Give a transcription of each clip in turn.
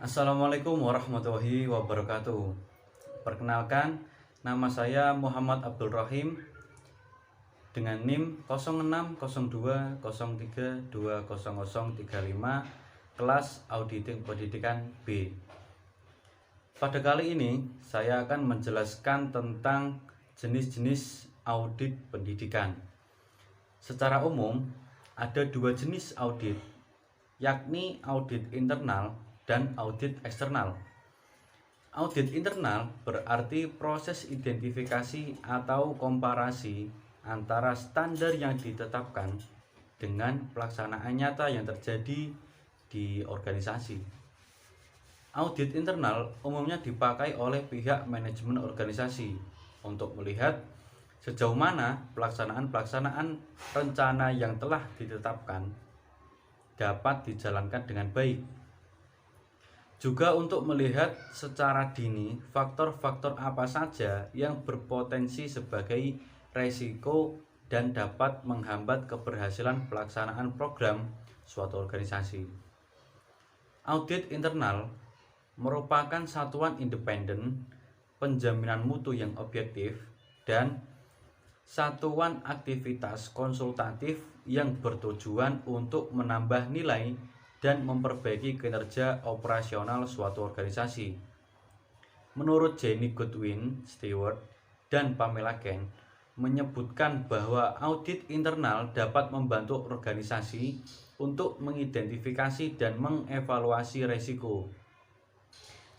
Assalamualaikum warahmatullahi wabarakatuh. Perkenalkan, nama saya Muhammad Abdul Rahim dengan NIM 060203200035 kelas Auditing Pendidikan B. Pada kali ini saya akan menjelaskan tentang jenis-jenis audit pendidikan. Secara umum ada dua jenis audit, yakni audit internal dan audit eksternal. Audit internal berarti proses identifikasi atau komparasi antara standar yang ditetapkan dengan pelaksanaan nyata yang terjadi di organisasi. Audit internal umumnya dipakai oleh pihak manajemen organisasi untuk melihat sejauh mana pelaksanaan rencana yang telah ditetapkan dapat dijalankan dengan baik. Juga untuk melihat secara dini faktor-faktor apa saja yang berpotensi sebagai resiko dan dapat menghambat keberhasilan pelaksanaan program suatu organisasi. Audit internal merupakan satuan independen, penjaminan mutu yang objektif, dan satuan aktivitas konsultatif yang bertujuan untuk menambah nilai dan memperbaiki kinerja operasional suatu organisasi. Menurut Jenny Goodwin Stewart dan Pamela Ken menyebutkan bahwa audit internal dapat membantu organisasi untuk mengidentifikasi dan mengevaluasi risiko,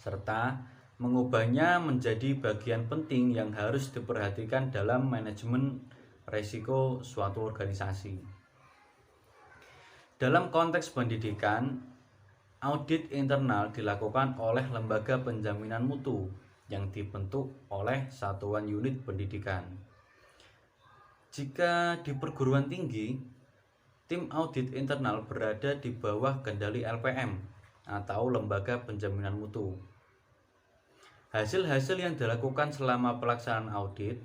serta mengubahnya menjadi bagian penting yang harus diperhatikan dalam manajemen risiko suatu organisasi. Dalam konteks pendidikan, audit internal dilakukan oleh lembaga penjaminan mutu yang dibentuk oleh satuan unit pendidikan. Jika di perguruan tinggi, tim audit internal berada di bawah kendali LPM atau lembaga penjaminan mutu. Hasil-hasil yang dilakukan selama pelaksanaan audit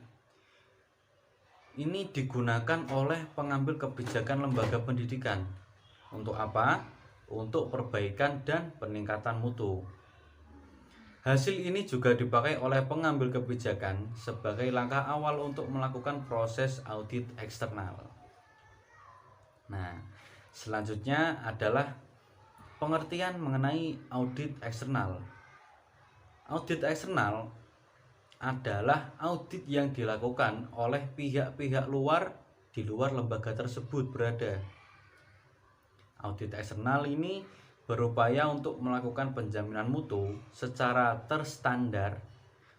ini digunakan oleh pengambil kebijakan lembaga pendidikan. Untuk apa? Untuk perbaikan dan peningkatan mutu. Hasil ini juga dipakai oleh pengambil kebijakan sebagai langkah awal untuk melakukan proses audit eksternal. Nah, selanjutnya adalah pengertian mengenai audit eksternal. Audit eksternal adalah audit yang dilakukan oleh pihak-pihak luar di luar lembaga tersebut berada. Audit eksternal ini berupaya untuk melakukan penjaminan mutu secara terstandar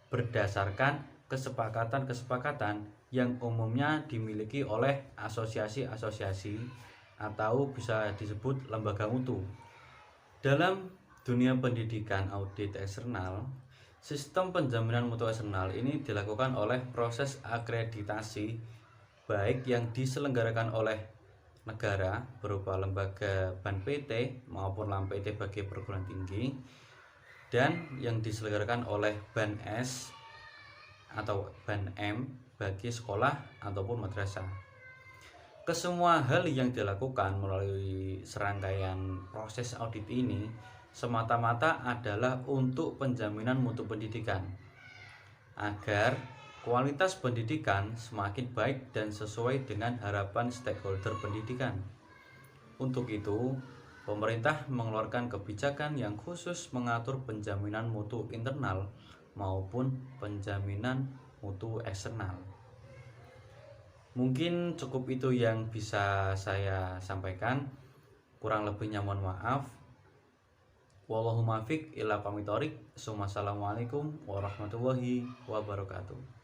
berdasarkan kesepakatan-kesepakatan yang umumnya dimiliki oleh asosiasi-asosiasi atau bisa disebut lembaga mutu. Dalam dunia pendidikan audit eksternal, sistem penjaminan mutu eksternal ini dilakukan oleh proses akreditasi baik yang diselenggarakan oleh negara berupa lembaga BAN PT maupun LAM PT bagi perguruan tinggi, dan yang diselenggarakan oleh BAN S atau BAN M bagi sekolah ataupun madrasah. Kesemua hal yang dilakukan melalui serangkaian proses audit ini semata-mata adalah untuk penjaminan mutu pendidikan agar kualitas pendidikan semakin baik dan sesuai dengan harapan stakeholder pendidikan. Untuk itu, pemerintah mengeluarkan kebijakan yang khusus mengatur penjaminan mutu internal maupun penjaminan mutu eksternal. Mungkin cukup itu yang bisa saya sampaikan. Kurang lebihnya mohon maaf. Wallahul muwaffiq ila aqwamit thoriq. Assalamualaikum warahmatullahi wabarakatuh.